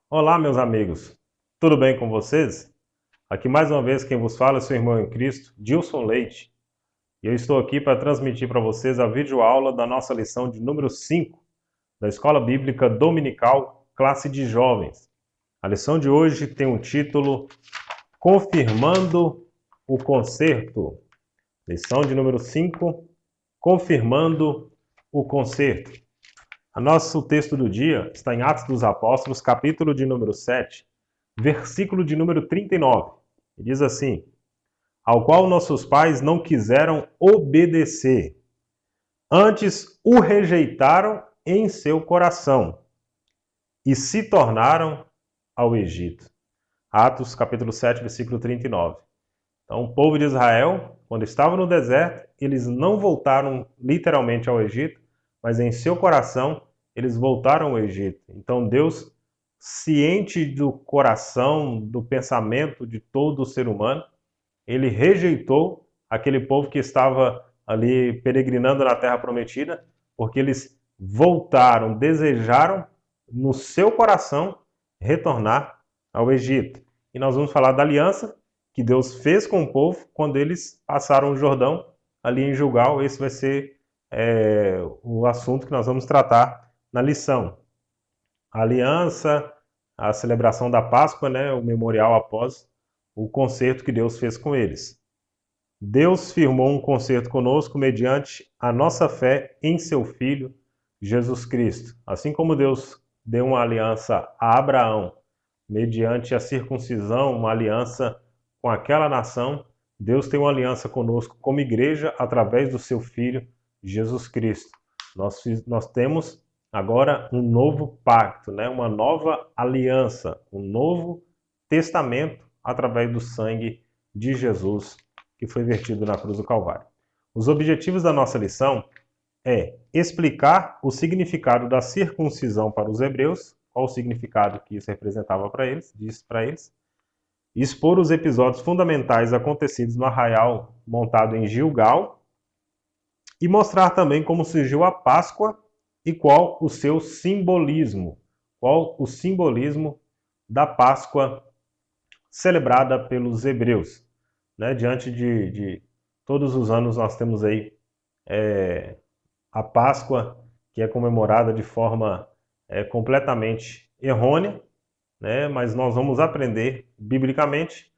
Olá, meus amigos. Tudo bem com vocês? Aqui mais uma vez quem vos fala é seu irmão em Cristo, Dilson Leite. E eu estou aqui para transmitir para vocês a videoaula da nossa lição de número 5 da Escola Bíblica Dominical, classe de jovens. A lição de hoje tem o título Confirmando o Concerto. Lição de número 5, Confirmando o Concerto. O nosso texto do dia está em Atos dos Apóstolos, capítulo de número 7, versículo de número 39. E diz assim: Ao qual nossos pais não quiseram obedecer, antes o rejeitaram em seu coração e se tornaram ao Egito. Atos capítulo 7, versículo 39. Então, o povo de Israel, quando estava no deserto, eles não voltaram literalmente ao Egito, mas em seu coração eles voltaram ao Egito. Então, Deus, ciente do coração, do pensamento de todo o ser humano, ele rejeitou aquele povo que estava ali peregrinando na Terra Prometida, porque eles voltaram, desejaram no seu coração retornar ao Egito. E nós vamos falar da aliança que Deus fez com o povo quando eles passaram o Jordão ali em Gilgal. Esse vai ser o assunto que nós vamos tratar na lição. A aliança, a celebração da Páscoa, né, o memorial após o concerto que Deus fez com eles. Deus firmou um concerto conosco mediante a nossa fé em seu Filho, Jesus Cristo. Assim como Deus deu uma aliança a Abraão, mediante a circuncisão, uma aliança com aquela nação, Deus tem uma aliança conosco como igreja através do seu Filho, Jesus Cristo. Nós temos agora um novo pacto, né? Uma nova aliança, um novo testamento através do sangue de Jesus que foi vertido na cruz do Calvário. Os objetivos da nossa lição é explicar o significado da circuncisão para os hebreus, qual o significado que isso representava para eles, disse para eles, expor os episódios fundamentais acontecidos no arraial montado em Gilgal e mostrar também como surgiu a Páscoa e qual o seu simbolismo, qual o simbolismo da Páscoa celebrada pelos hebreus. Né? Diante de todos os anos nós temos aí a Páscoa, que é comemorada de forma completamente errônea, né? Mas nós vamos aprender biblicamente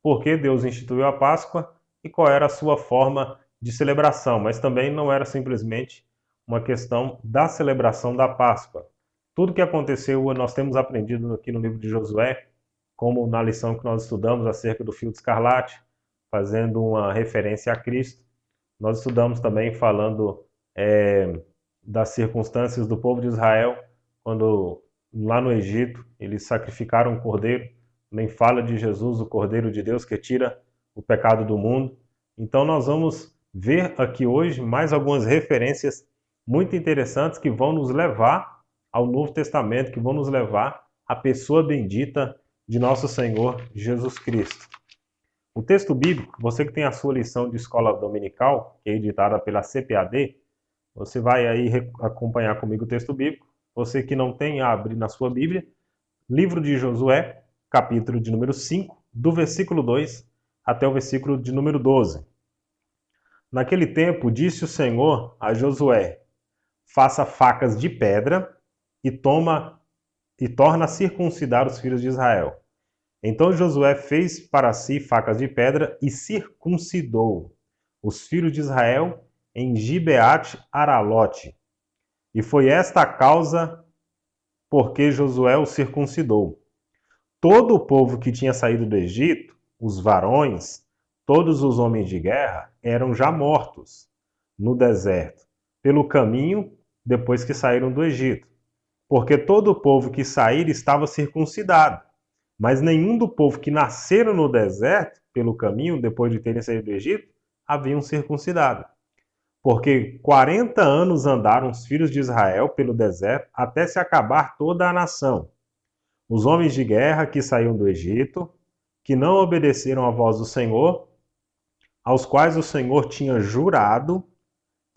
por que Deus instituiu a Páscoa e qual era a sua forma de celebração, mas também não era simplesmente uma questão da celebração da Páscoa. Tudo que aconteceu, nós temos aprendido aqui no livro de Josué, como na lição que nós estudamos acerca do fio de escarlate, fazendo uma referência a Cristo. Nós estudamos também falando das circunstâncias do povo de Israel, quando lá no Egito eles sacrificaram um cordeiro, também fala de Jesus, o Cordeiro de Deus que tira o pecado do mundo. Então nós vamos ver aqui hoje mais algumas referências muito interessantes que vão nos levar ao Novo Testamento, que vão nos levar à pessoa bendita de nosso Senhor Jesus Cristo. O texto bíblico, você que tem a sua lição de escola dominical, que é editada pela CPAD, você vai aí acompanhar comigo o texto bíblico. Você que não tem, abre na sua Bíblia, livro de Josué, capítulo de número 5, do versículo 2 até o versículo de número 12. Naquele tempo, disse o Senhor a Josué: faça facas de pedra e torna a circuncidar os filhos de Israel. Então Josué fez para si facas de pedra e circuncidou os filhos de Israel em Gibeate Aralote. E foi esta a causa porque Josué o circuncidou. Todo o povo que tinha saído do Egito, os varões, todos os homens de guerra, eram já mortos no deserto, pelo caminho depois que saíram do Egito. Porque todo o povo que saíra estava circuncidado, mas nenhum do povo que nasceram no deserto, pelo caminho depois de terem saído do Egito, haviam circuncidado. Porque 40 anos andaram os filhos de Israel pelo deserto até se acabar toda a nação. Os homens de guerra que saíram do Egito, que não obedeceram à voz do Senhor, aos quais o Senhor tinha jurado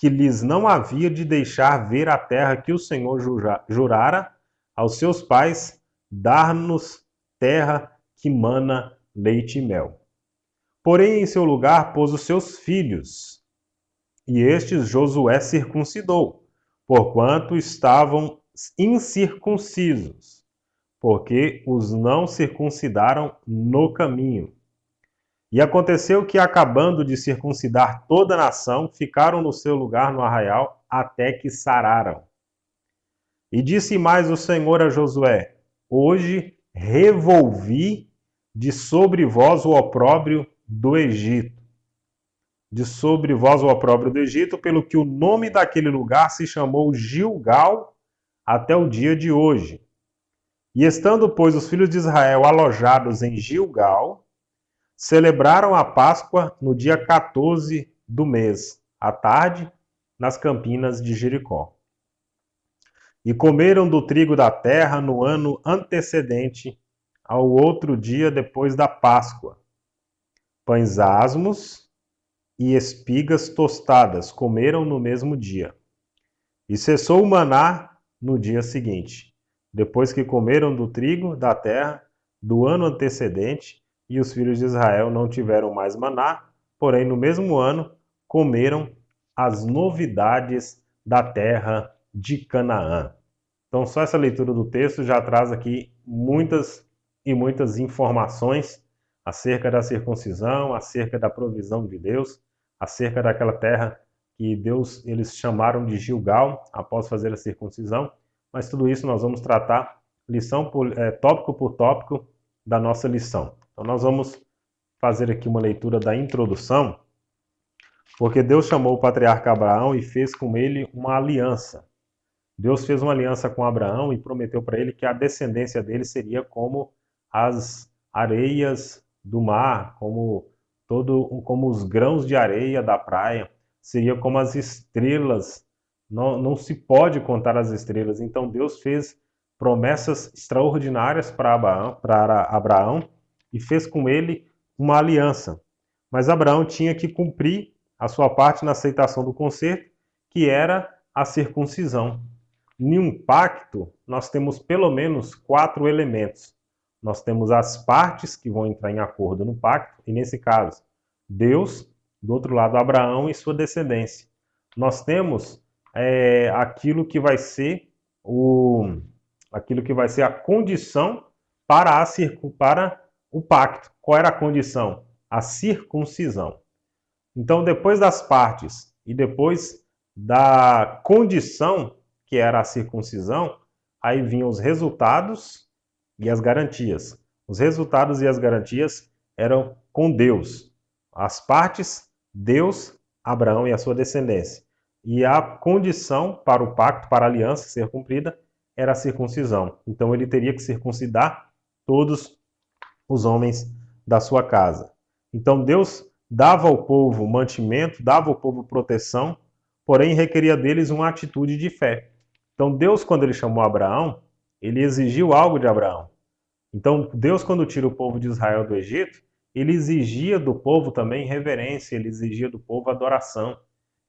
que lhes não havia de deixar ver a terra que o Senhor jurara aos seus pais dar-nos terra que mana leite e mel. Porém, em seu lugar pôs os seus filhos, e estes Josué circuncidou, porquanto estavam incircuncisos, porque os não circuncidaram no caminho. E aconteceu que, acabando de circuncidar toda a nação, ficaram no seu lugar no arraial até que sararam. E disse mais o Senhor a Josué: Hoje revolvi de sobre vós o opróbrio do Egito. De sobre vós o opróbrio do Egito, pelo que o nome daquele lugar se chamou Gilgal até o dia de hoje. E estando, pois, os filhos de Israel alojados em Gilgal, celebraram a Páscoa no dia 14 do mês, à tarde, nas campinas de Jericó. E comeram do trigo da terra no ano antecedente ao outro dia depois da Páscoa. Pães asmos e espigas tostadas comeram no mesmo dia. E cessou o maná no dia seguinte, depois que comeram do trigo da terra do ano antecedente, e os filhos de Israel não tiveram mais maná, porém no mesmo ano comeram as novidades da terra de Canaã. Então só essa leitura do texto já traz aqui muitas e muitas informações acerca da circuncisão, acerca da provisão de Deus, acerca daquela terra que Deus, eles chamaram de Gilgal após fazer a circuncisão, mas tudo isso nós vamos tratar tópico por tópico da nossa lição. Então nós vamos fazer aqui uma leitura da introdução, porque Deus chamou o patriarca Abraão e fez com ele uma aliança. Deus fez uma aliança com Abraão e prometeu para ele que a descendência dele seria como as areias do mar, como os grãos de areia da praia, seria como as estrelas. Não se pode contar as estrelas. Então Deus fez promessas extraordinárias para Abraão e fez com ele uma aliança. Mas Abraão tinha que cumprir a sua parte na aceitação do concerto, que era a circuncisão. Em um pacto, nós temos pelo menos 4 elementos. Nós temos as partes que vão entrar em acordo no pacto, e nesse caso, Deus, do outro lado, Abraão e sua descendência. Nós temos aquilo que vai ser a condição para o pacto. Qual era a condição? A circuncisão. Então, depois das partes e depois da condição, que era a circuncisão, aí vinham os resultados e as garantias. Os resultados e as garantias eram com Deus. As partes, Deus, Abraão e a sua descendência. E a condição para o pacto, para a aliança ser cumprida, era a circuncisão. Então ele teria que circuncidar todos os homens da sua casa. Então Deus dava ao povo mantimento, dava ao povo proteção, porém requeria deles uma atitude de fé. Então Deus, quando ele chamou Abraão, ele exigiu algo de Abraão. Então Deus, quando tira o povo de Israel do Egito, ele exigia do povo também reverência, ele exigia do povo adoração,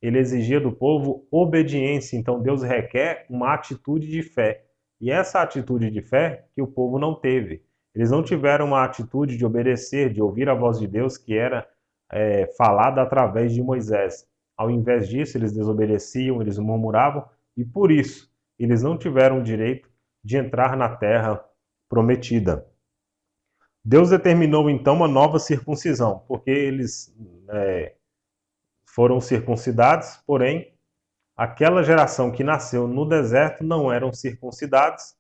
ele exigia do povo obediência. Então Deus requer uma atitude de fé. E essa atitude de fé que o povo não teve. Eles não tiveram uma atitude de obedecer, de ouvir a voz de Deus, que era falada através de Moisés. Ao invés disso, eles desobedeciam, eles murmuravam, e por isso eles não tiveram o direito de entrar na terra prometida. Deus determinou então uma nova circuncisão, porque eles foram circuncidados, porém aquela geração que nasceu no deserto não eram circuncidados,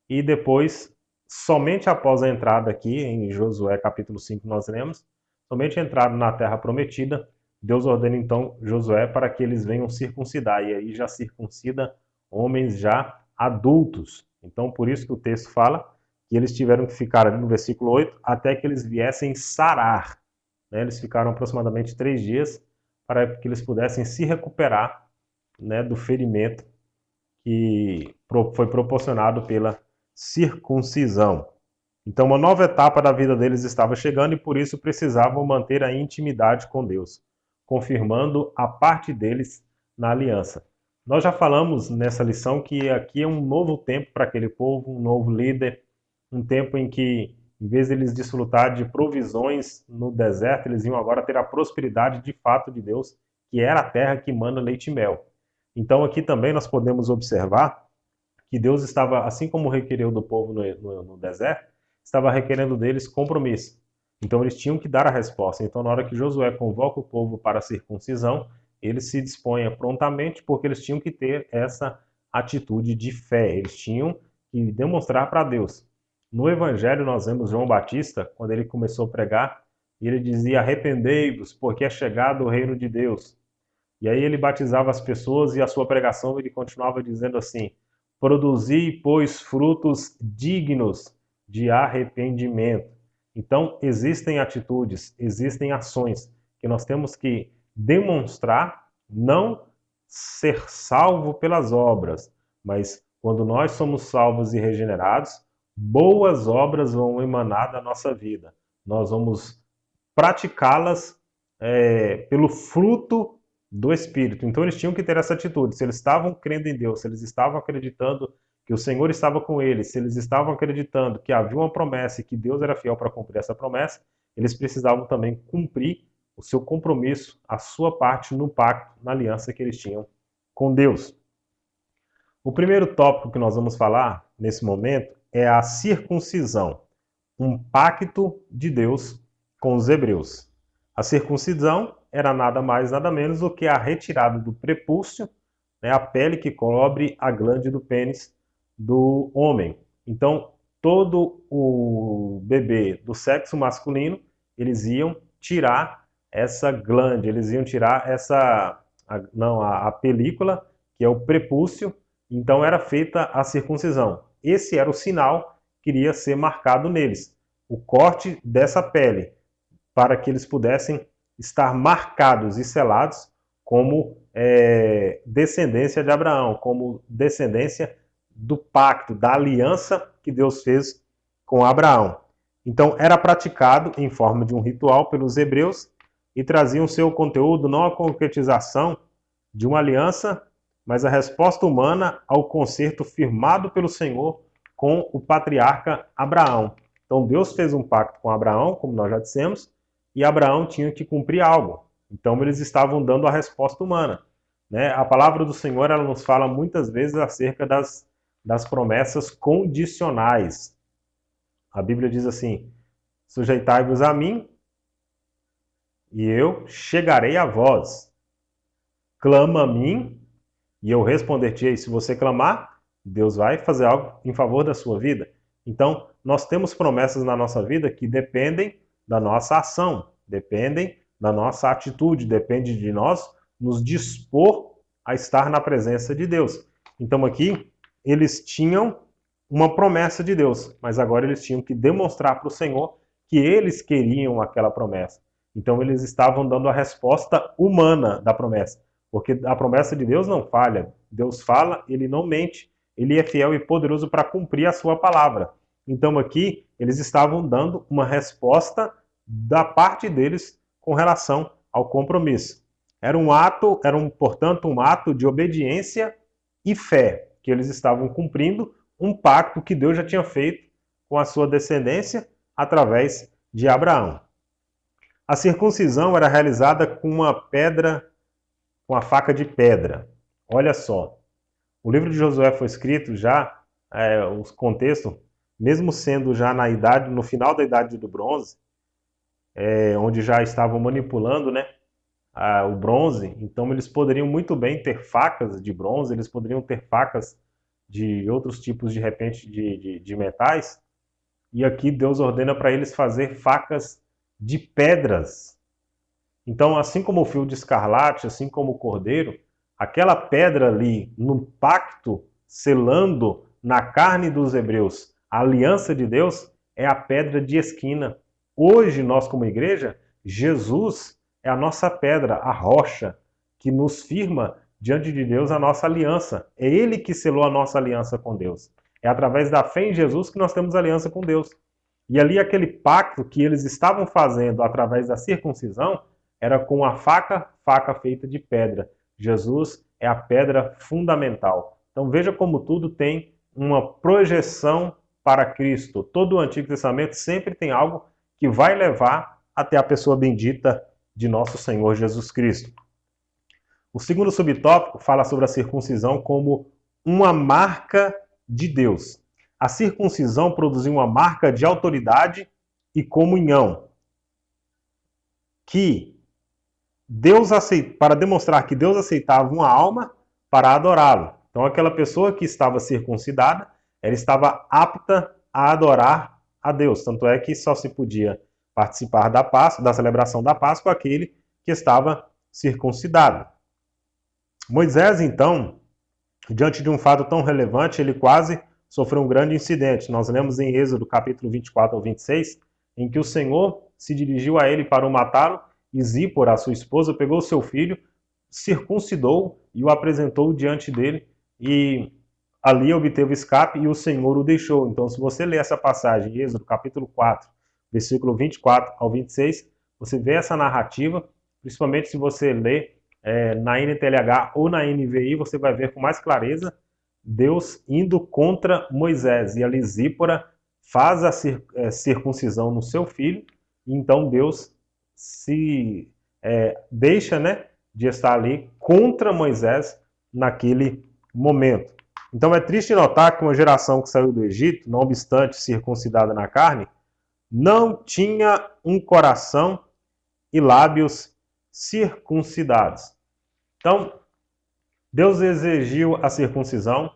e depois, somente após a entrada aqui, em Josué capítulo 5 nós lemos, somente entrado na terra prometida, Deus ordena então Josué para que eles venham circuncidar, e aí já circuncida homens já adultos. Então por isso que o texto fala que eles tiveram que ficar ali no versículo 8 até que eles viessem sarar. Eles ficaram aproximadamente 3 dias para que eles pudessem se recuperar do ferimento que foi proporcionado pela circuncisão. Então uma nova etapa da vida deles estava chegando e por isso precisavam manter a intimidade com Deus, confirmando a parte deles na aliança. Nós já falamos nessa lição que aqui é um novo tempo para aquele povo, um novo líder, um tempo em que, em vez de eles desfrutar de provisões no deserto, eles iam agora ter a prosperidade de fato de Deus, que era a terra que mana leite e mel. Então aqui também nós podemos observar que Deus estava, assim como requereu do povo no deserto, estava requerendo deles compromisso. Então eles tinham que dar a resposta. Então na hora que Josué convoca o povo para a circuncisão, eles se dispõem prontamente porque eles tinham que ter essa atitude de fé. Eles tinham que demonstrar para Deus. No Evangelho nós vemos João Batista, quando ele começou a pregar, e ele dizia: arrependei-vos, porque é chegado o reino de Deus. E aí ele batizava as pessoas e a sua pregação ele continuava dizendo assim: produzi, pois, frutos dignos de arrependimento. Então, existem atitudes, existem ações que nós temos que demonstrar, não ser salvo pelas obras, mas quando nós somos salvos e regenerados, boas obras vão emanar da nossa vida. Nós vamos praticá-las pelo fruto do Espírito. Então eles tinham que ter essa atitude. Se eles estavam crendo em Deus, se eles estavam acreditando que o Senhor estava com eles, se eles estavam acreditando que havia uma promessa e que Deus era fiel para cumprir essa promessa, eles precisavam também cumprir o seu compromisso, a sua parte no pacto, na aliança que eles tinham com Deus. O primeiro tópico que nós vamos falar nesse momento é a circuncisão, um pacto de Deus com os hebreus. A circuncisão era nada mais, nada menos do que a retirada do prepúcio, né, a pele que cobre a glande do pênis do homem. Então, todo o bebê do sexo masculino, eles iam tirar essa glande, eles iam tirar a película, que é o prepúcio, então era feita a circuncisão. Esse era o sinal que iria ser marcado neles, o corte dessa pele, para que eles pudessem estar marcados e selados como descendência de Abraão, como descendência do pacto, da aliança que Deus fez com Abraão. Então era praticado em forma de um ritual pelos hebreus e traziam seu conteúdo não a concretização de uma aliança, mas a resposta humana ao concerto firmado pelo Senhor com o patriarca Abraão. Então Deus fez um pacto com Abraão, como nós já dissemos, e Abraão tinha que cumprir algo. Então eles estavam dando a resposta humana. Né? A palavra do Senhor ela nos fala muitas vezes acerca das promessas condicionais. A Bíblia diz assim: sujeitai-vos a mim e eu chegarei a vós. Clama a mim e eu responder-te-ei. Se você clamar, Deus vai fazer algo em favor da sua vida. Então, nós temos promessas na nossa vida que dependem da nossa ação, dependem da nossa atitude, depende de nós nos dispor a estar na presença de Deus. Então aqui, eles tinham uma promessa de Deus, mas agora eles tinham que demonstrar para o Senhor que eles queriam aquela promessa. Então eles estavam dando a resposta humana da promessa, porque a promessa de Deus não falha. Deus fala, ele não mente, ele é fiel e poderoso para cumprir a sua palavra. Então aqui eles estavam dando uma resposta da parte deles com relação ao compromisso. Portanto, um ato de obediência e fé, que eles estavam cumprindo um pacto que Deus já tinha feito com a sua descendência através de Abraão. A circuncisão era realizada com uma pedra, com a faca de pedra. Olha só, o livro de Josué foi escrito já, os contextos, mesmo sendo já no final da Idade do Bronze, onde já estavam manipulando, né, o bronze, então eles poderiam muito bem ter facas de bronze, eles poderiam ter facas de outros tipos, de repente, de metais, e aqui Deus ordena para eles fazer facas de pedras. Então, assim como o fio de escarlate, assim como o cordeiro, aquela pedra ali no pacto, selando na carne dos hebreus a aliança de Deus, é a pedra de esquina. Hoje, nós como igreja, Jesus é a nossa pedra, a rocha, que nos firma diante de Deus a nossa aliança. É Ele que selou a nossa aliança com Deus. É através da fé em Jesus que nós temos aliança com Deus. E ali aquele pacto que eles estavam fazendo através da circuncisão era com a faca feita de pedra. Jesus é a pedra fundamental. Então veja como tudo tem uma projeção para Cristo. Todo o Antigo Testamento sempre tem algo que vai levar até a pessoa bendita de nosso Senhor Jesus Cristo. O segundo subtópico fala sobre a circuncisão como uma marca de Deus. A circuncisão produziu uma marca de autoridade e comunhão, que para demonstrar que Deus aceitava uma alma para adorá-lo. Então aquela pessoa que estava circuncidada, ela estava apta a adorar a Deus. Tanto é que só se podia participar da Páscoa, da celebração da Páscoa, aquele que estava circuncidado. Moisés, então, diante de um fato tão relevante, ele quase sofreu um grande incidente. Nós lemos em Êxodo, capítulo 24 ao 26, em que o Senhor se dirigiu a ele para o matá-lo, e Zípora, a sua esposa, pegou seu filho, circuncidou e o apresentou diante dele, e ali obteve escape e o Senhor o deixou. Então, se você ler essa passagem, Êxodo, capítulo 4, versículo 24 ao 26, você vê essa narrativa, principalmente se você ler na NTLH ou na NVI, você vai ver com mais clareza Deus indo contra Moisés. E ali Zípora faz a circuncisão no seu filho, e então Deus se deixa, de estar ali contra Moisés naquele momento. Então é triste notar que uma geração que saiu do Egito, não obstante circuncidada na carne, não tinha um coração e lábios circuncidados. Então, Deus exigiu a circuncisão.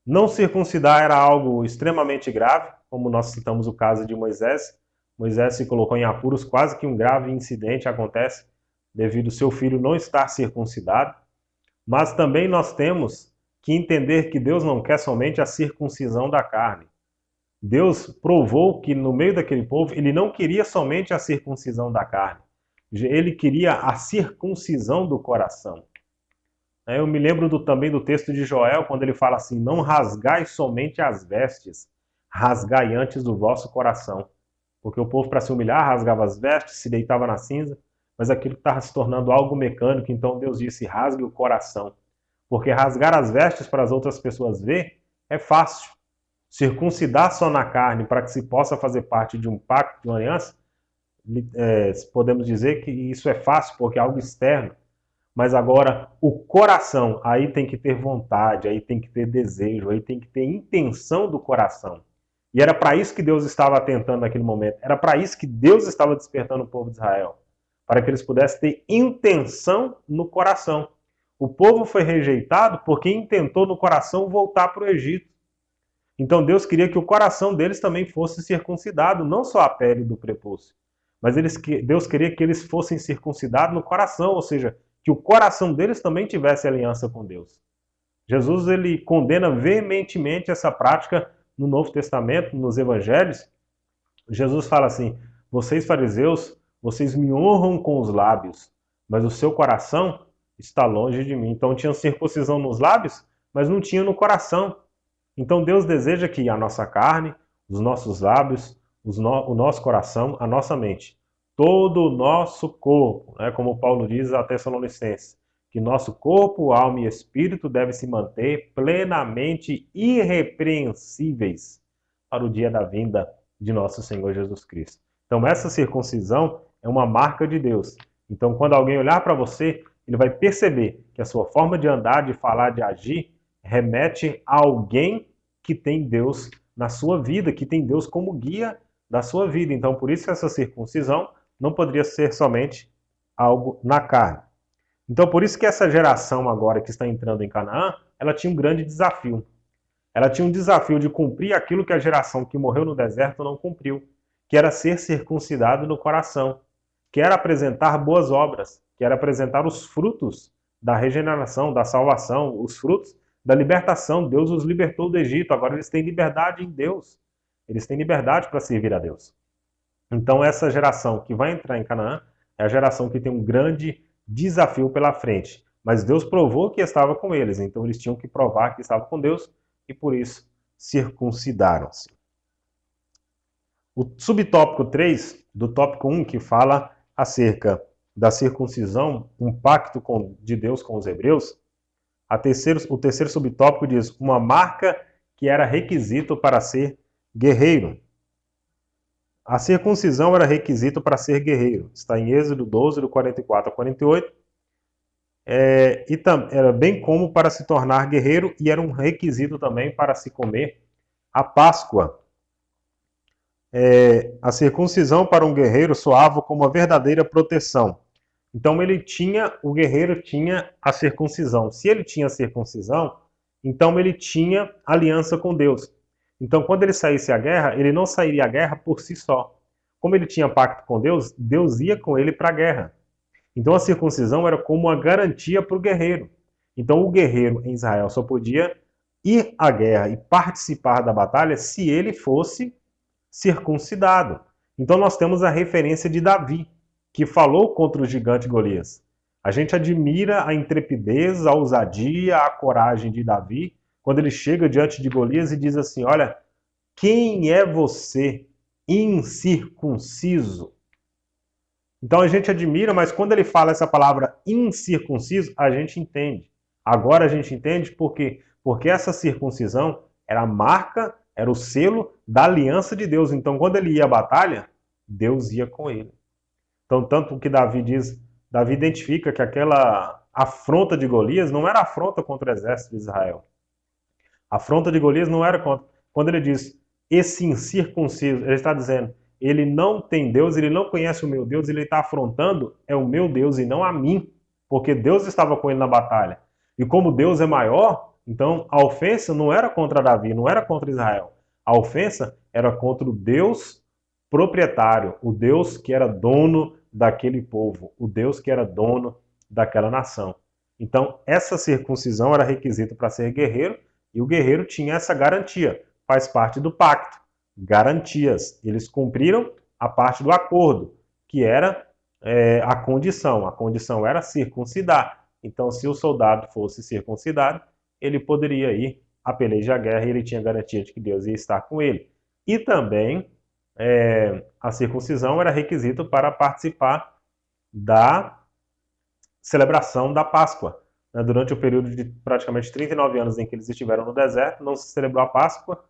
Não circuncidar era algo extremamente grave, como nós citamos o caso de Moisés. Moisés se colocou em apuros, quase que um grave incidente acontece devido ao seu filho não estar circuncidado. Mas também nós temos que entender que Deus não quer somente a circuncisão da carne. Deus provou que no meio daquele povo, ele não queria somente a circuncisão da carne. Ele queria a circuncisão do coração. Eu me lembro também do texto de Joel, quando ele fala assim: não rasgai somente as vestes, rasgai antes o vosso coração. Porque o povo, para se humilhar, rasgava as vestes, se deitava na cinza, mas aquilo estava se tornando algo mecânico, então Deus disse: rasgue o coração. Porque rasgar as vestes para as outras pessoas ver é fácil. Circuncidar só na carne para que se possa fazer parte de um pacto, de uma aliança, podemos dizer que isso é fácil porque é algo externo. Mas agora o coração, aí tem que ter vontade, aí tem que ter desejo, aí tem que ter intenção do coração. E era para isso que Deus estava atentando naquele momento. Era para isso que Deus estava despertando o povo de Israel. Para que eles pudessem ter intenção no coração. O povo foi rejeitado porque intentou no coração voltar para o Egito. Então Deus queria que o coração deles também fosse circuncidado, não só a pele do prepúcio. Mas Deus queria que eles fossem circuncidados no coração, ou seja, que o coração deles também tivesse aliança com Deus. Jesus ele condena veementemente essa prática no Novo Testamento, nos Evangelhos. Jesus fala assim: vocês fariseus, vocês me honram com os lábios, mas o seu coração está longe de mim. Então tinha circuncisão nos lábios, mas não tinha no coração. Então Deus deseja que a nossa carne, os nossos lábios, o nosso coração, a nossa mente, todo o nosso corpo, como Paulo diz a Tessalonicenses, que nosso corpo, alma e espírito devem se manter plenamente irrepreensíveis para o dia da vinda de nosso Senhor Jesus Cristo. Então essa circuncisão é uma marca de Deus. Então quando alguém olhar para você, ele vai perceber que a sua forma de andar, de falar, de agir, remete a alguém que tem Deus na sua vida, que tem Deus como guia da sua vida. Então por isso essa circuncisão não poderia ser somente algo na carne. Então por isso que essa geração agora que está entrando em Canaã, ela tinha um grande desafio. Ela tinha um desafio de cumprir aquilo que a geração que morreu no deserto não cumpriu, que era ser circuncidado no coração, que era apresentar boas obras, que era apresentar os frutos da regeneração, da salvação, os frutos da libertação. Deus os libertou do Egito, agora eles têm liberdade em Deus. Eles têm liberdade para servir a Deus. Então essa geração que vai entrar em Canaã é a geração que tem um grande desafio pela frente. Mas Deus provou que estava com eles, então eles tinham que provar que estavam com Deus e por isso circuncidaram-se. O subtópico 3 do tópico 1, que fala acerca da circuncisão, um pacto de Deus com os hebreus, o terceiro subtópico diz uma marca que era requisito para ser Guerreiro. A circuncisão era requisito para ser guerreiro. Está em Êxodo 12, do 44 a 48. Era bem como para se tornar guerreiro, e era um requisito também para se comer a Páscoa. A circuncisão para um guerreiro soava como uma verdadeira proteção. Então o guerreiro tinha a circuncisão. Se ele tinha a circuncisão, então ele tinha aliança com Deus. Então quando ele saísse à guerra, ele não sairia à guerra por si só. Como ele tinha pacto com Deus, Deus ia com ele para a guerra. Então a circuncisão era como uma garantia para o guerreiro. Então o guerreiro em Israel só podia ir à guerra e participar da batalha se ele fosse circuncidado. Então nós temos a referência de Davi, que falou contra o gigante Golias. A gente admira a intrepidez, a ousadia, a coragem de Davi, quando ele chega diante de Golias e diz assim: olha, quem é você, incircunciso? Então a gente admira, mas quando ele fala essa palavra incircunciso, a gente entende. Agora a gente entende por quê? Porque essa circuncisão era a marca, era o selo da aliança de Deus. Então quando ele ia à batalha, Deus ia com ele. Então tanto que Davi identifica que aquela afronta de Golias não era afronta contra o exército de Israel. A afronta de Golias não era contra. Quando ele diz esse incircunciso, ele está dizendo: ele não tem Deus, ele não conhece o meu Deus, ele está afrontando é o meu Deus e não a mim, porque Deus estava com ele na batalha. E como Deus é maior, então a ofensa não era contra Davi, não era contra Israel. A ofensa era contra o Deus proprietário, o Deus que era dono daquele povo, o Deus que era dono daquela nação. Então essa circuncisão era requisito para ser guerreiro, e o guerreiro tinha essa garantia, faz parte do pacto. Garantias. Eles cumpriram a parte do acordo, que era a condição. A condição era circuncidar. Então, se o soldado fosse circuncidado, ele poderia ir a peleja à guerra e ele tinha garantia de que Deus ia estar com ele. E também a circuncisão era requisito para participar da celebração da Páscoa. Durante o período de praticamente 39 anos em que eles estiveram no deserto, não se celebrou a Páscoa,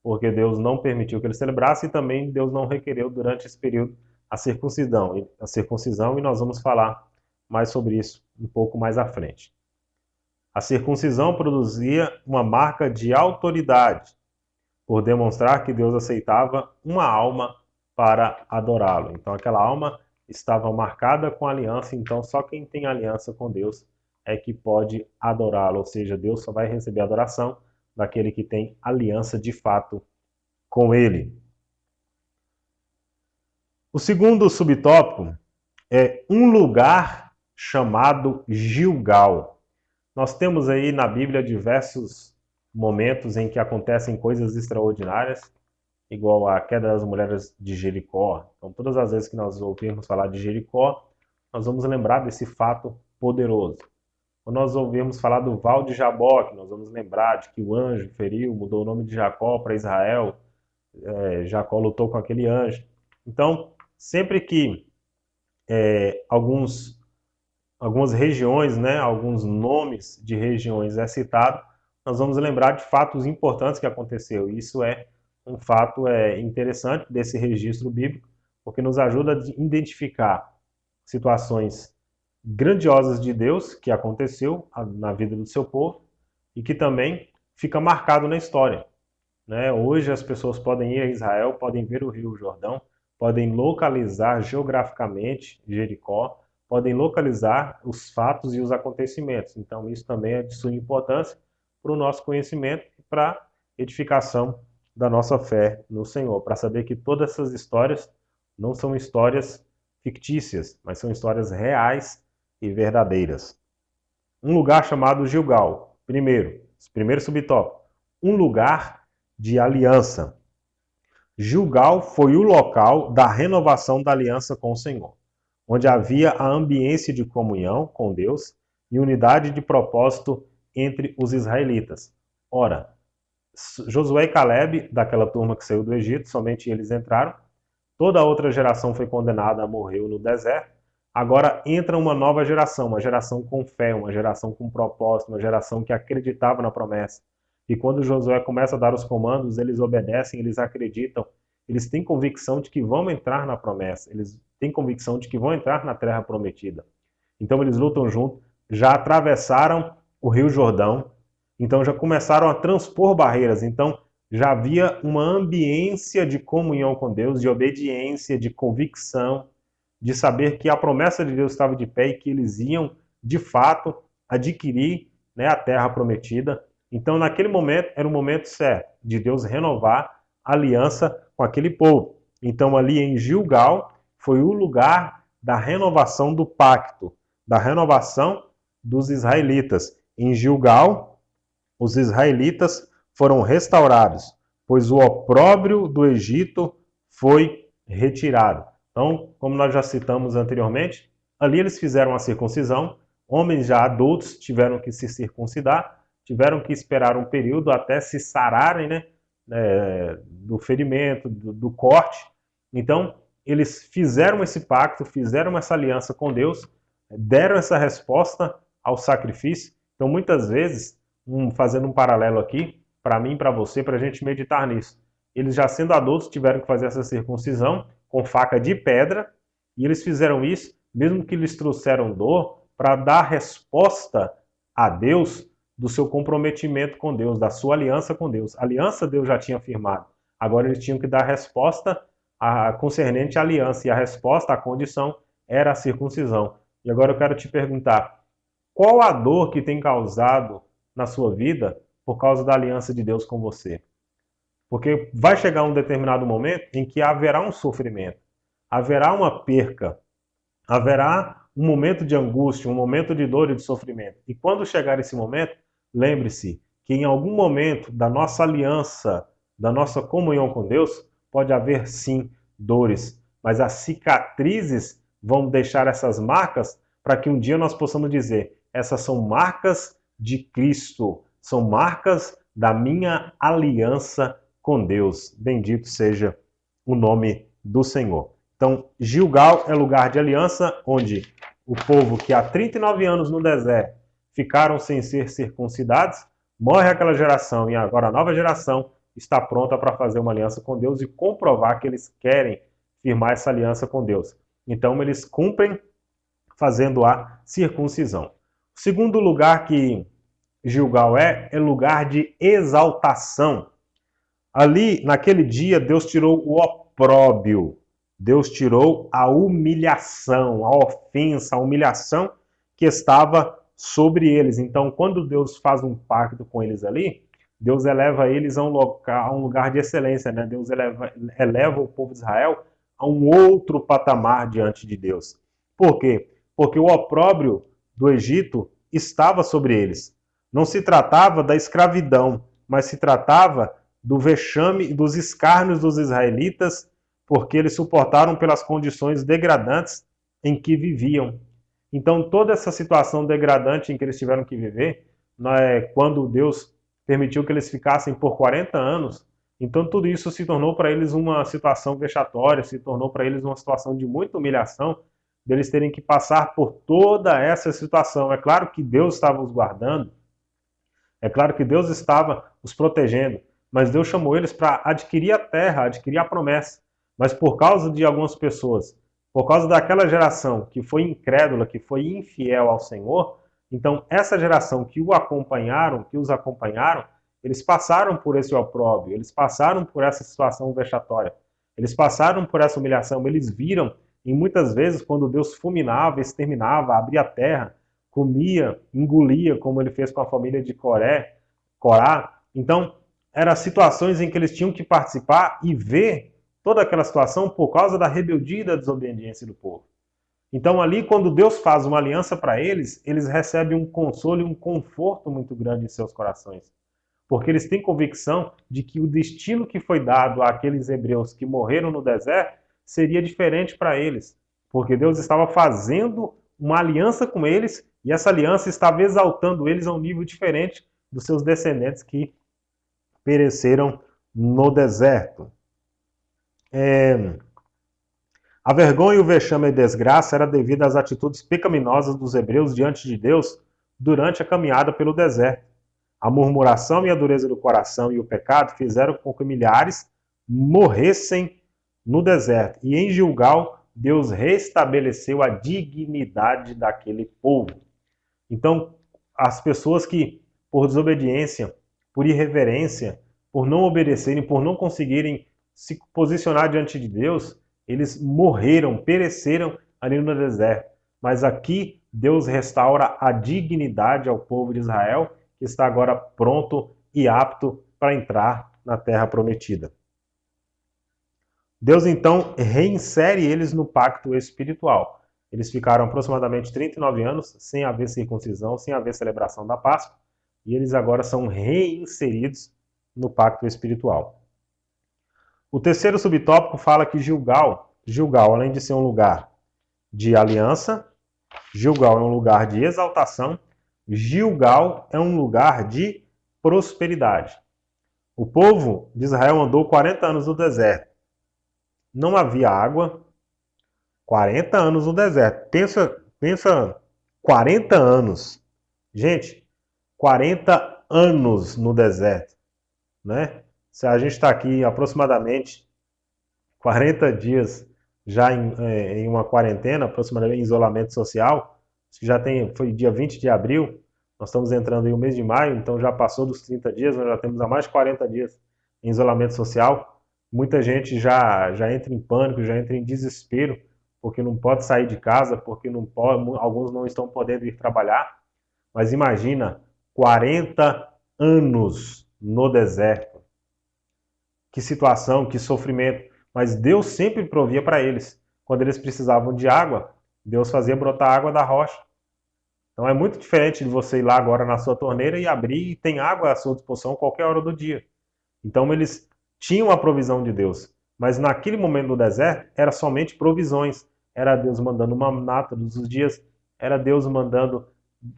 porque Deus não permitiu que ele celebrasse, e também Deus não requereu durante esse período a circuncisão, e nós vamos falar mais sobre isso um pouco mais à frente. A circuncisão produzia uma marca de autoridade, por demonstrar que Deus aceitava uma alma para adorá-lo. Então aquela alma estava marcada com aliança, então só quem tem aliança com Deus é que pode adorá-lo, ou seja, Deus só vai receber adoração daquele que tem aliança de fato com ele. O segundo subtópico é um lugar chamado Gilgal. Nós temos aí na Bíblia diversos momentos em que acontecem coisas extraordinárias, igual a queda das mulheres de Jericó. Então todas as vezes que nós ouvirmos falar de Jericó, nós vamos lembrar desse fato poderoso. Quando nós ouvimos falar do Val de Jaboque, nós vamos lembrar de que o anjo feriu, mudou o nome de Jacó para Israel, Jacó lutou com aquele anjo. Então, sempre que algumas regiões, alguns nomes de regiões é citado, nós vamos lembrar de fatos importantes que aconteceu. Isso é um fato interessante desse registro bíblico, porque nos ajuda a identificar situações grandiosas de Deus que aconteceu na vida do seu povo e que também fica marcado na história. Hoje as pessoas podem ir a Israel, podem ver o Rio Jordão, podem localizar geograficamente Jericó, podem localizar os fatos e os acontecimentos. Então isso também é de suma importância para o nosso conhecimento e para a edificação da nossa fé no Senhor, para saber que todas essas histórias não são histórias fictícias, mas são histórias reais e verdadeiras. Um lugar chamado Gilgal. Primeiro subtópico, um lugar de aliança. Gilgal foi o local da renovação da aliança com o Senhor, onde havia a ambiência de comunhão com Deus e unidade de propósito entre os israelitas. Ora, Josué e Caleb, daquela turma que saiu do Egito, somente eles entraram. Toda a outra geração foi condenada a morrer no deserto. Agora entra uma nova geração, uma geração com fé, uma geração com propósito, uma geração que acreditava na promessa. E quando Josué começa a dar os comandos, eles obedecem, eles acreditam, eles têm convicção de que vão entrar na promessa, eles têm convicção de que vão entrar na terra prometida. Então eles lutam junto, já atravessaram o Rio Jordão, então já começaram a transpor barreiras, então já havia uma ambiência de comunhão com Deus, de obediência, de convicção, de saber que a promessa de Deus estava de pé e que eles iam, de fato, adquirir, né, a terra prometida. Então, naquele momento, era o momento certo de Deus renovar a aliança com aquele povo. Então, ali em Gilgal, foi o lugar da renovação do pacto, da renovação dos israelitas. Em Gilgal, os israelitas foram restaurados, pois o opróbrio do Egito foi retirado. Então, como nós já citamos anteriormente, ali eles fizeram a circuncisão, homens já adultos tiveram que se circuncidar, tiveram que esperar um período até se sararem, né, do ferimento, do corte. Então, eles fizeram esse pacto, fizeram essa aliança com Deus, deram essa resposta ao sacrifício. Então, muitas vezes, fazendo um paralelo aqui, para mim e para você, para a gente meditar nisso. Eles já sendo adultos tiveram que fazer essa circuncisão com faca de pedra, e eles fizeram isso, mesmo que lhes trouxeram dor, para dar resposta a Deus do seu comprometimento com Deus, da sua aliança com Deus. A aliança Deus já tinha firmado. Agora eles tinham que dar resposta concernente à aliança, e a resposta, a condição, era a circuncisão. E agora eu quero te perguntar, qual a dor que tem causado na sua vida por causa da aliança de Deus com você? Porque vai chegar um determinado momento em que haverá um sofrimento, haverá uma perca, haverá um momento de angústia, um momento de dor e de sofrimento. E quando chegar esse momento, lembre-se que em algum momento da nossa aliança, da nossa comunhão com Deus, pode haver sim dores, mas as cicatrizes vão deixar essas marcas para que um dia nós possamos dizer: essas são marcas de Cristo, são marcas da minha aliança com Deus. Bendito seja o nome do Senhor. Então, Gilgal é lugar de aliança, onde o povo que há 39 anos no deserto ficaram sem ser circuncidados, morre aquela geração e agora a nova geração está pronta para fazer uma aliança com Deus e comprovar que eles querem firmar essa aliança com Deus. Então, eles cumprem fazendo a circuncisão. O segundo lugar que Gilgal é lugar de exaltação. Ali, naquele dia, Deus tirou o opróbrio, Deus tirou a humilhação, a ofensa, a humilhação que estava sobre eles. Então, quando Deus faz um pacto com eles ali, Deus eleva eles a um lugar de excelência, né? Deus eleva o povo de Israel a um outro patamar diante de Deus. Por quê? Porque o opróbrio do Egito estava sobre eles. Não se tratava da escravidão, mas se tratava do vexame e dos escárnios dos israelitas, porque eles suportaram pelas condições degradantes em que viviam. Então, toda essa situação degradante em que eles tiveram que viver, quando Deus permitiu que eles ficassem por 40 anos, então tudo isso se tornou para eles uma situação vexatória, se tornou para eles uma situação de muita humilhação, deles terem que passar por toda essa situação. É claro que Deus estava os guardando, é claro que Deus estava os protegendo, mas Deus chamou eles para adquirir a terra, adquirir a promessa. Mas por causa de algumas pessoas, por causa daquela geração que foi incrédula, que foi infiel ao Senhor, então essa geração que os acompanharam, eles passaram por esse opróbrio, eles passaram por essa situação vexatória, eles passaram por essa humilhação, eles viram, e muitas vezes quando Deus fulminava, exterminava, abria a terra, comia, engolia, como ele fez com a família de Corá. Então, eram situações em que eles tinham que participar e ver toda aquela situação por causa da rebeldia e da desobediência do povo. Então, ali, quando Deus faz uma aliança para eles, eles recebem um consolo e um conforto muito grande em seus corações. Porque eles têm convicção de que o destino que foi dado àqueles hebreus que morreram no deserto seria diferente para eles. Porque Deus estava fazendo uma aliança com eles e essa aliança estava exaltando eles a um nível diferente dos seus descendentes que pereceram no deserto. A vergonha, o vexame e a desgraça era devida às atitudes pecaminosas dos hebreus diante de Deus durante a caminhada pelo deserto. A murmuração e a dureza do coração e o pecado fizeram com que milhares morressem no deserto. E em Gilgal, Deus restabeleceu a dignidade daquele povo. Então, as pessoas que, por desobediência, por irreverência, por não obedecerem, por não conseguirem se posicionar diante de Deus, eles morreram, pereceram ali no deserto. Mas aqui Deus restaura a dignidade ao povo de Israel, que está agora pronto e apto para entrar na terra prometida. Deus então reinsere eles no pacto espiritual. Eles ficaram aproximadamente 39 anos sem haver circuncisão, sem haver celebração da Páscoa, e eles agora são reinseridos no pacto espiritual. O terceiro subtópico fala que Gilgal, além de ser um lugar de aliança, Gilgal é um lugar de exaltação, Gilgal é um lugar de prosperidade. O povo de Israel andou 40 anos no deserto. Não havia água. 40 anos no deserto. Pensa 40 anos. Gente, 40 anos no deserto, né? Se a gente está aqui aproximadamente 40 dias já em uma quarentena, aproximadamente em isolamento social, foi dia 20 de abril, nós estamos entrando em o mês de maio, então já passou dos 30 dias, nós já temos há mais de 40 dias em isolamento social. Muita gente já entra em pânico, já entra em desespero, porque não pode sair de casa, porque não pode, alguns não estão podendo ir trabalhar. Mas imagina, 40 anos no deserto. Que situação, que sofrimento. Mas Deus sempre provia para eles. Quando eles precisavam de água, Deus fazia brotar água da rocha. Então é muito diferente de você ir lá agora na sua torneira e abrir e tem água à sua disposição qualquer hora do dia. Então eles tinham a provisão de Deus. Mas naquele momento do deserto, era somente provisões. Era Deus mandando maná todos os dias. Era Deus mandando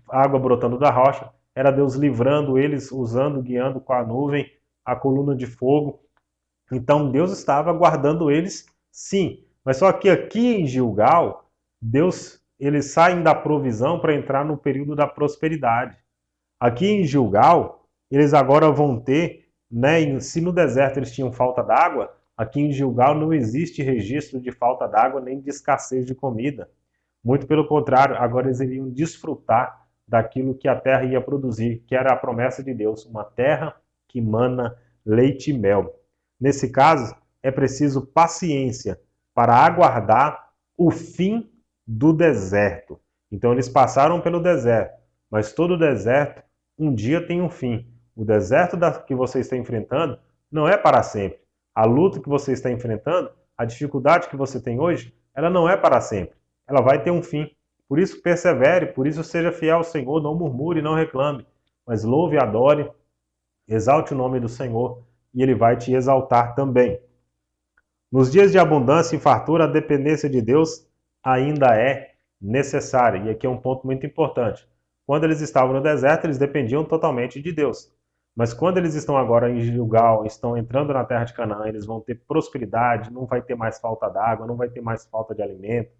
água brotando da rocha. Era Deus livrando eles, guiando com a nuvem, a coluna de fogo. Então Deus estava guardando eles, sim. Mas só que aqui em Gilgal, eles saem da provisão para entrar no período da prosperidade. Aqui em Gilgal, eles agora vão ter, né, se no deserto eles tinham falta d'água, aqui em Gilgal não existe registro de falta d'água nem de escassez de comida. Muito pelo contrário, agora eles iriam desfrutar daquilo que a terra ia produzir, que era a promessa de Deus, uma terra que mana leite e mel. Nesse caso, é preciso paciência para aguardar o fim do deserto. Então eles passaram pelo deserto, mas todo deserto um dia tem um fim. O deserto que você está enfrentando não é para sempre. A luta que você está enfrentando, a dificuldade que você tem hoje, ela não é para sempre. Ela vai ter um fim. Por isso persevere, por isso seja fiel ao Senhor, não murmure, não reclame, mas louve e adore, exalte o nome do Senhor e Ele vai te exaltar também. Nos dias de abundância e fartura, a dependência de Deus ainda é necessária. E aqui é um ponto muito importante. Quando eles estavam no deserto, eles dependiam totalmente de Deus. Mas quando eles estão agora em Gilgal, estão entrando na terra de Canaã, eles vão ter prosperidade, não vai ter mais falta d'água, não vai ter mais falta de alimento.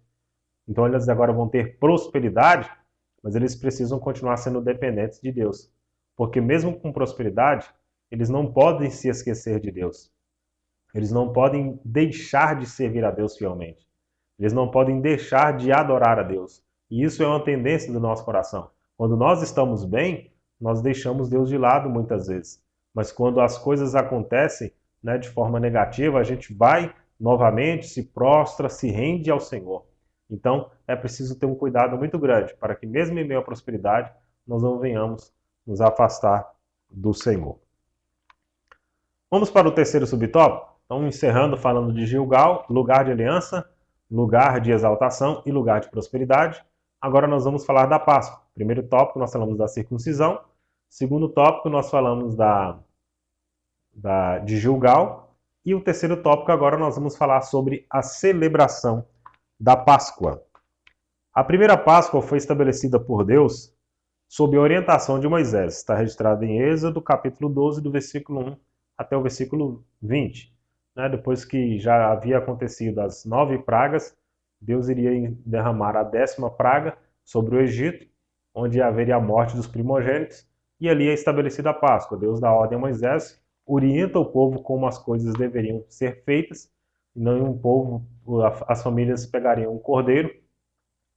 Então eles agora vão ter prosperidade, mas eles precisam continuar sendo dependentes de Deus. Porque mesmo com prosperidade, eles não podem se esquecer de Deus. Eles não podem deixar de servir a Deus fielmente. Eles não podem deixar de adorar a Deus. E isso é uma tendência do nosso coração. Quando nós estamos bem, nós deixamos Deus de lado muitas vezes. Mas quando as coisas acontecem, né, de forma negativa, a gente vai novamente, se prostra, se rende ao Senhor. Então, é preciso ter um cuidado muito grande para que mesmo em meio à prosperidade, nós não venhamos nos afastar do Senhor. Vamos para o terceiro subtópico? Então, encerrando falando de Gilgal, lugar de aliança, lugar de exaltação e lugar de prosperidade. Agora nós vamos falar da Páscoa. Primeiro tópico, nós falamos da circuncisão. Segundo tópico, nós falamos de Gilgal. E o terceiro tópico, agora nós vamos falar sobre a celebração da Páscoa. A primeira Páscoa foi estabelecida por Deus sob a orientação de Moisés. Está registrado em Êxodo, capítulo 12, do versículo 1 até o versículo 20. Depois que já havia acontecido as 9 pragas, Deus iria derramar a 10ª praga sobre o Egito, onde haveria a morte dos primogênitos, e ali é estabelecida a Páscoa. Deus dá ordem a Moisés, orienta o povo como as coisas deveriam ser feitas, e não o povo, as famílias pegariam um cordeiro,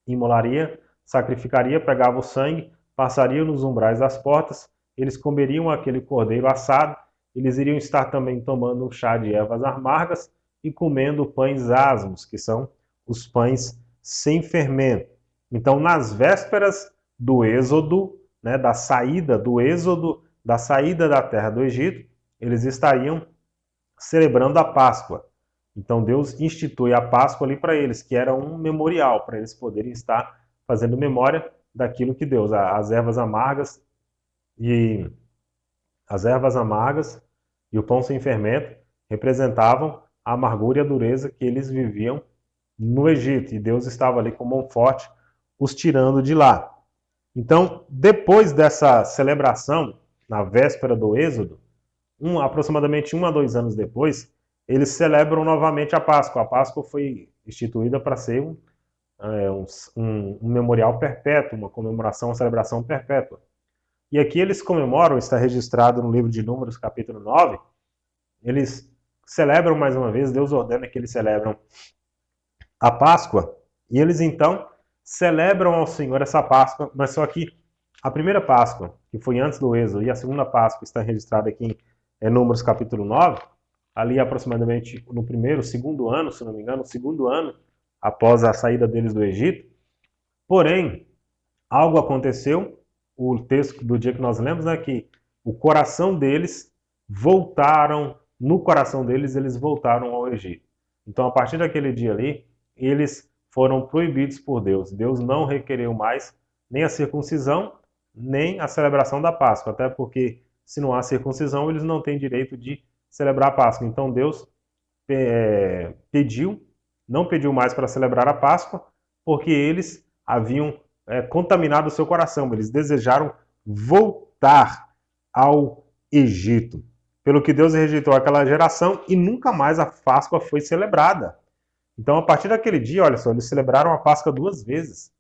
imolaria, sacrificaria, pegava o sangue, passaria nos umbrais das portas, eles comeriam aquele cordeiro assado, eles iriam estar também tomando um chá de ervas amargas e comendo pães asmos, que são os pães sem fermento. Então, nas vésperas do Êxodo, né, da saída do Êxodo, da saída da terra do Egito, eles estariam celebrando a Páscoa. Então Deus institui a Páscoa ali para eles, que era um memorial, para eles poderem estar fazendo memória daquilo que Deus, as ervas amargas e o pão sem fermento representavam a amargura e a dureza que eles viviam no Egito, e Deus estava ali com mão forte os tirando de lá. Então, depois dessa celebração, na véspera do Êxodo, aproximadamente 1 a 2 anos depois, eles celebram novamente a Páscoa. A Páscoa foi instituída para ser um memorial perpétuo, uma comemoração, uma celebração perpétua. E aqui eles comemoram, está registrado no livro de Números, capítulo 9, eles celebram mais uma vez, Deus ordena que eles celebram a Páscoa, e eles então celebram ao Senhor essa Páscoa, mas só que a primeira Páscoa, que foi antes do Êxodo, e a segunda Páscoa está registrada aqui em Números capítulo 9, ali aproximadamente no segundo ano, se não me engano, segundo ano após a saída deles do Egito. Porém, algo aconteceu, o texto do dia que nós lemos é que o coração deles eles voltaram ao Egito. Então, a partir daquele dia ali, eles foram proibidos por Deus. Deus não requereu mais nem a circuncisão, nem a celebração da Páscoa, até porque se não há circuncisão, eles não têm direito de celebrar a Páscoa. Então Deus não pediu mais para celebrar a Páscoa, porque eles haviam contaminado o seu coração. Eles desejaram voltar ao Egito. Pelo que Deus rejeitou aquela geração e nunca mais a Páscoa foi celebrada. Então, a partir daquele dia, olha só, eles celebraram a Páscoa 2 vezes.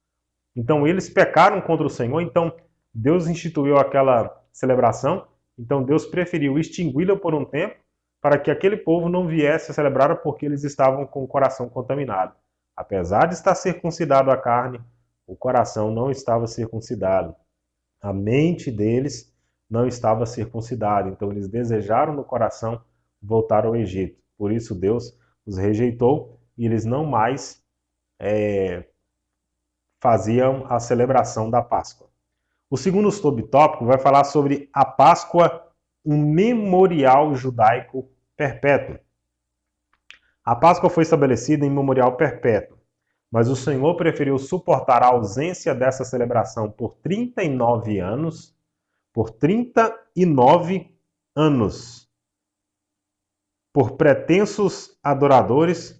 Então, eles pecaram contra o Senhor. Então, Deus instituiu aquela celebração. Então, Deus preferiu extingui-la por um tempo para que aquele povo não viesse a celebrar porque eles estavam com o coração contaminado. Apesar de estar circuncidado a carne, o coração não estava circuncidado. A mente deles não estava circuncidada. Então, eles desejaram no coração voltar ao Egito. Por isso, Deus os rejeitou e eles não mais faziam a celebração da Páscoa. O segundo subtópico vai falar sobre a Páscoa, um memorial judaico perpétuo. A Páscoa foi estabelecida em memorial perpétuo, mas o Senhor preferiu suportar a ausência dessa celebração por 39 anos, por pretensos adoradores,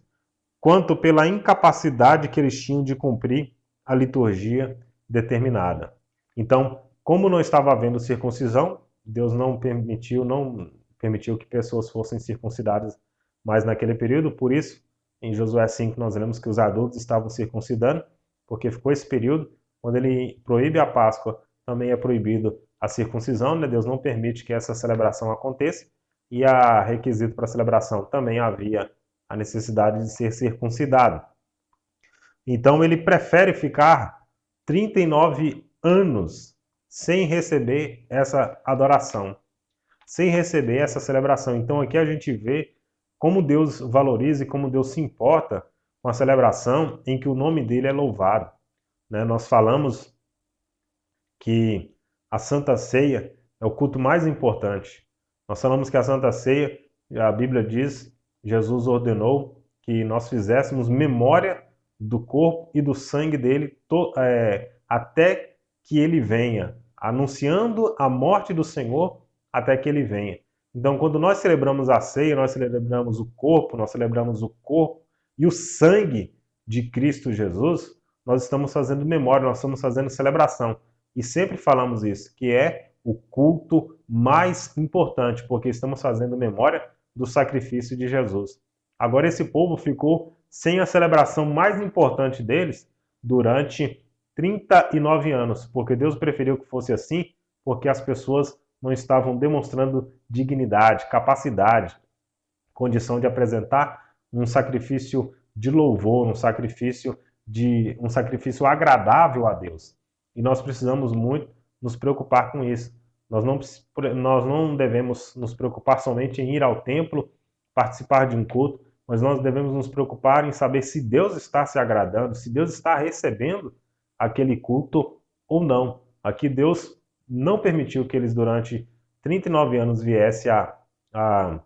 quanto pela incapacidade que eles tinham de cumprir a liturgia determinada. Então, como não estava havendo circuncisão, Deus não permitiu que pessoas fossem circuncidadas mais naquele período. Por isso, em Josué 5 nós lemos que os adultos estavam circuncidando, porque ficou esse período, quando ele proíbe a Páscoa, também é proibido a circuncisão, né? Deus não permite que essa celebração aconteça, e a requisito para a celebração também havia a necessidade de ser circuncidado. Então ele prefere ficar 39 anos sem receber essa adoração, sem receber essa celebração. Então aqui a gente vê como Deus valoriza e como Deus se importa com a celebração em que o nome dele é louvado. Nós falamos que a Santa Ceia é o culto mais importante. Nós falamos que a Santa Ceia, a Bíblia diz, Jesus ordenou que nós fizéssemos memória do corpo e do sangue dele até que ele venha, anunciando a morte do Senhor até que ele venha. Então, quando nós celebramos a ceia, nós celebramos o corpo e o sangue de Cristo Jesus, nós estamos fazendo memória, nós estamos fazendo celebração. E sempre falamos isso, que é o culto mais importante, porque estamos fazendo memória do sacrifício de Jesus. Agora esse povo ficou sem a celebração mais importante deles durante 39 anos, porque Deus preferiu que fosse assim porque as pessoas não estavam demonstrando dignidade, capacidade, condição de apresentar um sacrifício de louvor, um sacrifício agradável a Deus. E nós precisamos muito nos preocupar com isso. Nós não devemos nos preocupar somente em ir ao templo, participar de um culto, mas nós devemos nos preocupar em saber se Deus está se agradando, se Deus está recebendo aquele culto ou não. Aqui Deus não permitiu que eles durante 39 anos viessem a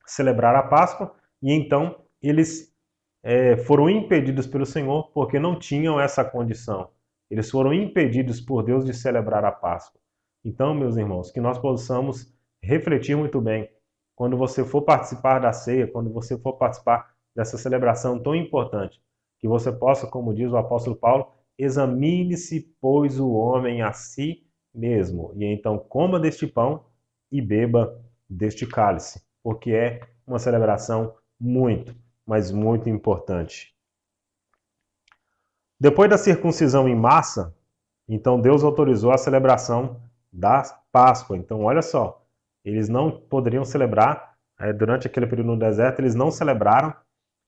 celebrar a Páscoa, e então eles foram impedidos pelo Senhor porque não tinham essa condição. Eles foram impedidos por Deus de celebrar a Páscoa. Então, meus irmãos, que nós possamos refletir muito bem quando você for participar da ceia, quando você for participar dessa celebração tão importante, que você possa, como diz o apóstolo Paulo, examine-se, pois, o homem a si mesmo, e então coma deste pão e beba deste cálice, porque é uma celebração muito, mas muito importante. Depois da circuncisão em massa, então Deus autorizou a celebração da Páscoa. Então, olha só, eles não poderiam celebrar, durante aquele período no deserto, eles não celebraram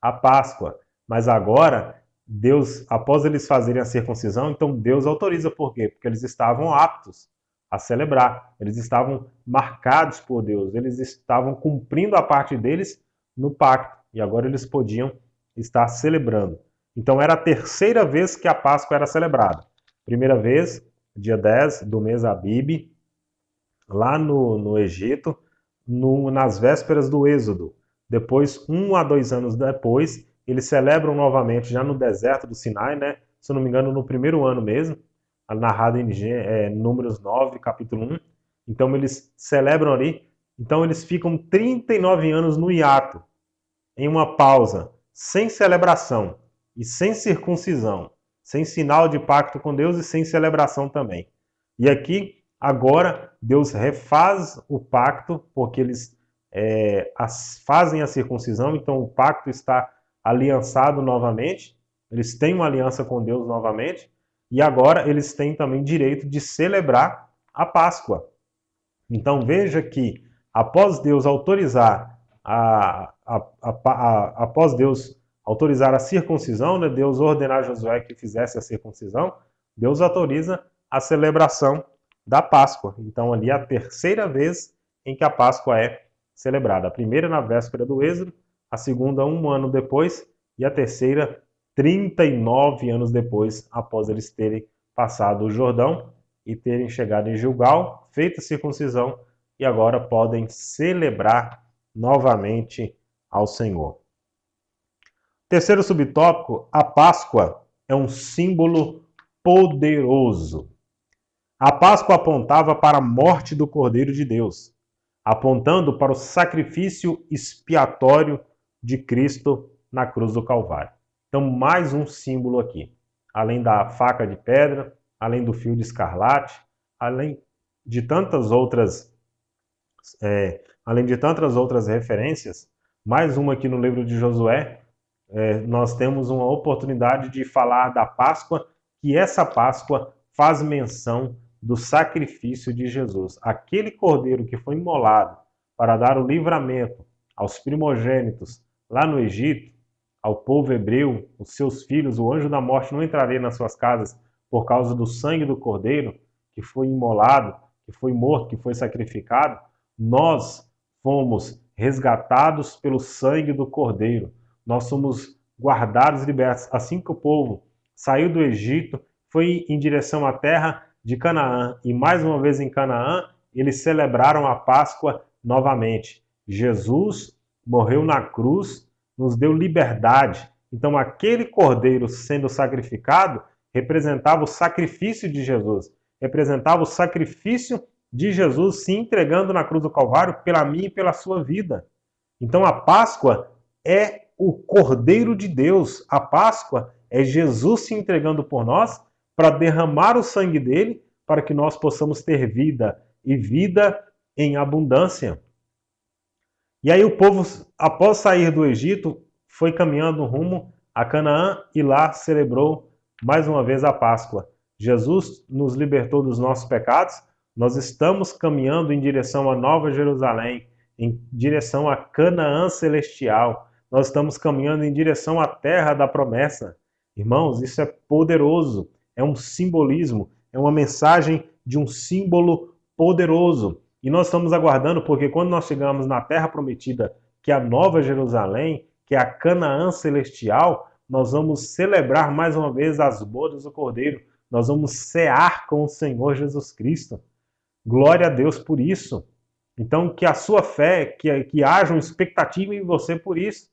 a Páscoa. Mas agora, Deus, após eles fazerem a circuncisão, então Deus autoriza. Por quê? Porque eles estavam aptos a celebrar. Eles estavam marcados por Deus. Eles estavam cumprindo a parte deles no pacto. E agora eles podiam estar celebrando. Então era a terceira vez que a Páscoa era celebrada. Primeira vez, dia 10 do mês Abib, lá no Egito, nas vésperas do Êxodo. Depois, 1 a 2 anos depois, eles celebram novamente já no deserto do Sinai, né? Se eu não me engano, no primeiro ano mesmo, narrado em Números 9, capítulo 1. Então eles celebram ali. Então eles ficam 39 anos no hiato, em uma pausa, sem celebração e sem circuncisão, sem sinal de pacto com Deus e sem celebração também. E aqui, agora, Deus refaz o pacto, porque eles fazem a circuncisão, então o pacto está aliançado novamente, eles têm uma aliança com Deus novamente, e agora eles têm também direito de celebrar a Páscoa. Então veja que, após Deus autorizar após Deus autorizar a circuncisão, né, Deus ordenar a Josué que fizesse a circuncisão, Deus autoriza a celebração da Páscoa. Então ali é a terceira vez em que a Páscoa é celebrada. A primeira na véspera do Êxodo, a segunda 1 ano depois e a terceira 39 anos depois, após eles terem passado o Jordão e terem chegado em Gilgal, feito a circuncisão e agora podem celebrar novamente ao Senhor. Terceiro subtópico, a Páscoa é um símbolo poderoso. A Páscoa apontava para a morte do Cordeiro de Deus, apontando para o sacrifício expiatório de Cristo na cruz do Calvário. Então, mais um símbolo aqui. Além da faca de pedra, além do fio de escarlate, além de tantas outras referências, mais uma aqui no livro de Josué, nós temos uma oportunidade de falar da Páscoa, que essa Páscoa faz menção do sacrifício de Jesus. Aquele cordeiro que foi imolado para dar o livramento aos primogênitos lá no Egito, ao povo hebreu, os seus filhos, o anjo da morte não entraria nas suas casas por causa do sangue do cordeiro que foi imolado, que foi morto, que foi sacrificado. Nós fomos resgatados pelo sangue do cordeiro. Nós somos guardados e libertos. Assim que o povo saiu do Egito, foi em direção à terra de Canaã. E mais uma vez em Canaã, eles celebraram a Páscoa novamente. Jesus morreu na cruz, nos deu liberdade. Então aquele cordeiro sendo sacrificado representava o sacrifício de Jesus. Representava o sacrifício de Jesus se entregando na cruz do Calvário pela minha e pela sua vida. Então a Páscoa é o Cordeiro de Deus. A Páscoa é Jesus se entregando por nós para derramar o sangue dele para que nós possamos ter vida e vida em abundância. E aí o povo, após sair do Egito, foi caminhando rumo a Canaã e lá celebrou mais uma vez a Páscoa. Jesus nos libertou dos nossos pecados, Nós estamos caminhando em direção à Nova Jerusalém, em direção a Canaã celestial. Nós estamos caminhando em direção à terra da promessa. Irmãos, isso é poderoso. É um simbolismo, é uma mensagem de um símbolo poderoso. E nós estamos aguardando, porque quando nós chegamos na terra prometida, que é a Nova Jerusalém, que é a Canaã celestial, nós vamos celebrar mais uma vez as bodas do Cordeiro. Nós vamos cear com o Senhor Jesus Cristo. Glória a Deus por isso. Então, que a sua fé, que haja uma expectativa em você por isso,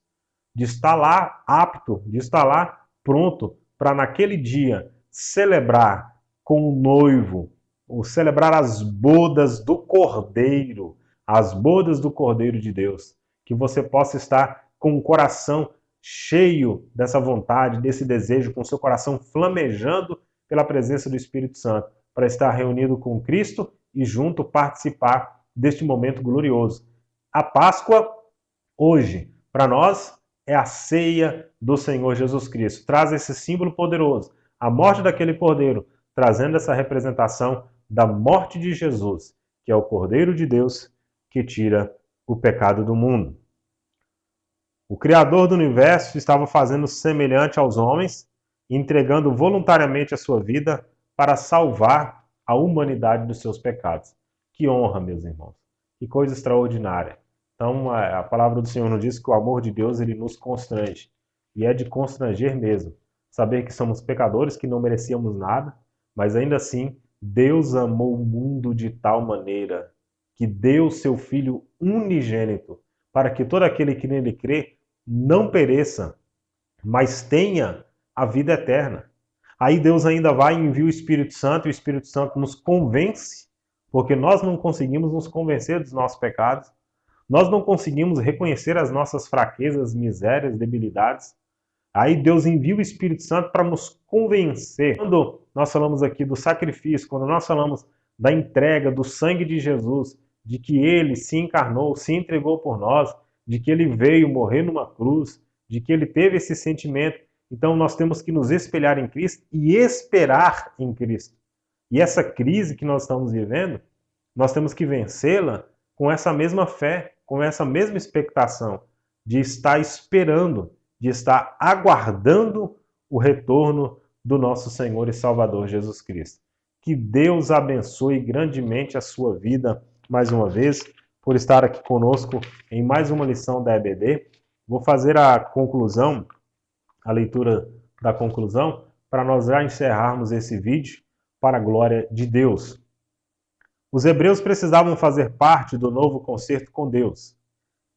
de estar lá apto, de estar lá pronto para naquele dia celebrar com o noivo, ou celebrar as bodas do Cordeiro, as bodas do Cordeiro de Deus. Que você possa estar com o coração cheio dessa vontade, desse desejo, com o seu coração flamejando pela presença do Espírito Santo, para estar reunido com Cristo e junto participar deste momento glorioso. A Páscoa, hoje, para nós, é a ceia do Senhor Jesus Cristo. Traz esse símbolo poderoso, a morte daquele Cordeiro, trazendo essa representação da morte de Jesus, que é o Cordeiro de Deus que tira o pecado do mundo. O Criador do universo estava fazendo semelhante aos homens, entregando voluntariamente a sua vida para salvar a humanidade dos seus pecados. Que honra, meus irmãos. Que coisa extraordinária. Então, a palavra do Senhor nos diz que o amor de Deus ele nos constrange. E é de constranger mesmo. Saber que somos pecadores, que não merecíamos nada, mas ainda assim, Deus amou o mundo de tal maneira que deu seu Filho unigênito para que todo aquele que nele crê não pereça, mas tenha a vida eterna. Aí Deus ainda vai e envia o Espírito Santo, e o Espírito Santo nos convence, porque nós não conseguimos nos convencer dos nossos pecados, nós não conseguimos reconhecer as nossas fraquezas, misérias, debilidades. Aí Deus envia o Espírito Santo para nos convencer. Quando nós falamos aqui do sacrifício, quando nós falamos da entrega do sangue de Jesus, de que ele se encarnou, se entregou por nós, de que ele veio morrer numa cruz, de que ele teve esse sentimento, então nós temos que nos espelhar em Cristo e esperar em Cristo. E essa crise que nós estamos vivendo, nós temos que vencê-la com essa mesma fé, com essa mesma expectação de estar esperando, de estar aguardando o retorno do nosso Senhor e Salvador Jesus Cristo. Que Deus abençoe grandemente a sua vida mais uma vez, por estar aqui conosco em mais uma lição da EBD. Vou fazer a conclusão, a leitura da conclusão, para nós já encerrarmos esse vídeo para a glória de Deus. Os hebreus precisavam fazer parte do novo concerto com Deus.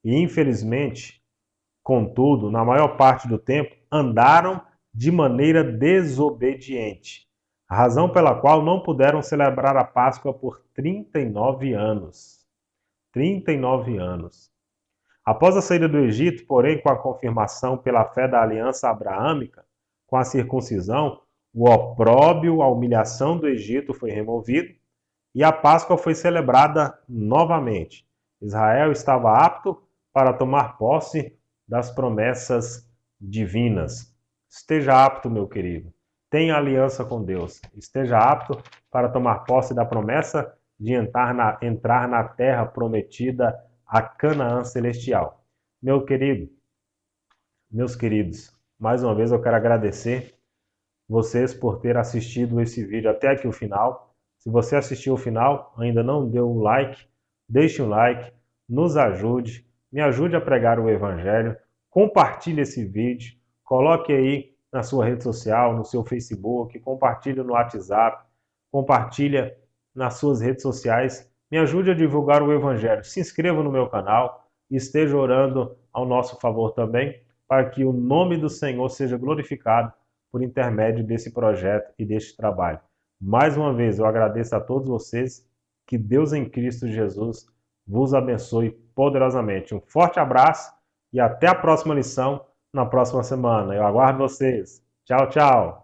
E, infelizmente, contudo, na maior parte do tempo, andaram de maneira desobediente, a razão pela qual não puderam celebrar a Páscoa por 39 anos. 39 anos. Após a saída do Egito, porém, com a confirmação pela fé da aliança abraâmica, com a circuncisão, o opróbrio, a humilhação do Egito foi removido e a Páscoa foi celebrada novamente. Israel estava apto para tomar posse das promessas divinas. Esteja apto, meu querido. Tenha aliança com Deus. Esteja apto para tomar posse da promessa de entrar na terra prometida, a Canaã celestial. Meu querido, meus queridos, mais uma vez eu quero agradecer vocês por ter assistido esse vídeo até aqui o final. Se você assistiu o final, ainda não deu um like, deixe um like, nos ajude, me ajude a pregar o Evangelho, compartilhe esse vídeo, coloque aí na sua rede social, no seu Facebook, compartilhe no WhatsApp, compartilhe nas suas redes sociais, me ajude a divulgar o Evangelho. Se inscreva no meu canal e esteja orando ao nosso favor também, para que o nome do Senhor seja glorificado por intermédio desse projeto e deste trabalho. Mais uma vez, eu agradeço a todos vocês, que Deus em Cristo Jesus vos abençoe poderosamente. Um forte abraço e até a próxima lição na próxima semana. Eu aguardo vocês. Tchau, tchau!